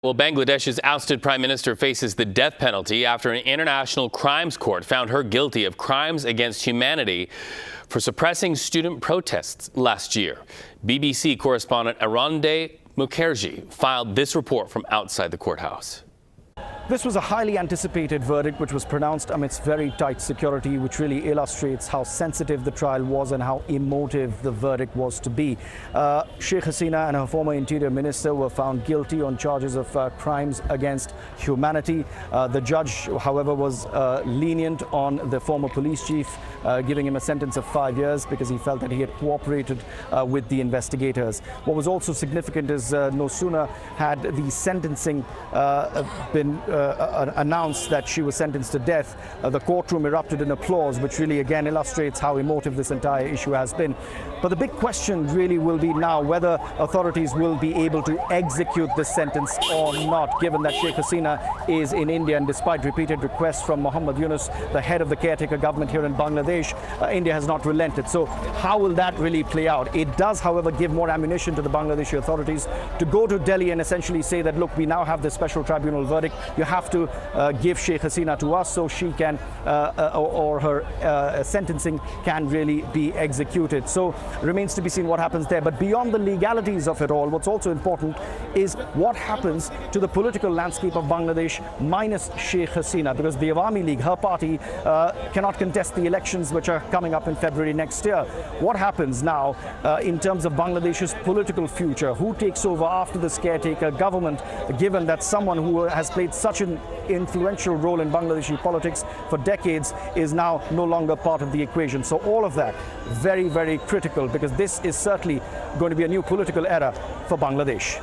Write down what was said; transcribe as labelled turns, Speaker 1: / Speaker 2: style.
Speaker 1: Well, Bangladesh's ousted prime minister faces the death penalty after an international crimes court found her guilty of crimes against humanity for suppressing student protests last year. BBC correspondent Arunoday Mukharji filed this report from outside the courthouse.
Speaker 2: This was a highly anticipated verdict which was pronounced amidst very tight security, which really illustrates how sensitive the trial was and how emotive the verdict was to be. Sheikh Hasina and her former interior minister were found guilty on charges of crimes against humanity. The judge, however, was lenient on the former police chief, giving him a sentence of 5 years because he felt that he had cooperated with the investigators. What was also significant is no sooner had the sentencing been announced that she was sentenced to death, the courtroom erupted in applause, which really again illustrates how emotive this entire issue has been. But the big question really will be now whether authorities will be able to execute this sentence or not, given that Sheikh Hasina is in India, and despite repeated requests from Muhammad Yunus, the head of the caretaker government here in Bangladesh, India has not relented. So how will that really play out? It does, however, give more ammunition to the Bangladeshi authorities to go to Delhi and essentially say that, look, we now have this special tribunal verdict. You have to give Sheikh Hasina to us so she can, or her sentencing can really be executed. So remains to be seen what happens there. But beyond the legalities of it all, what's also important is what happens to the political landscape of Bangladesh minus Sheikh Hasina, because the Awami League, her party, cannot contest the elections which are coming up in February next year. What happens now in terms of Bangladesh's political future? Who takes over after this caretaker government, given that someone who has played such an influential role in Bangladeshi politics for decades is now no longer part of the equation? So all of that very, very critical, because this is certainly going to be a new political era for Bangladesh.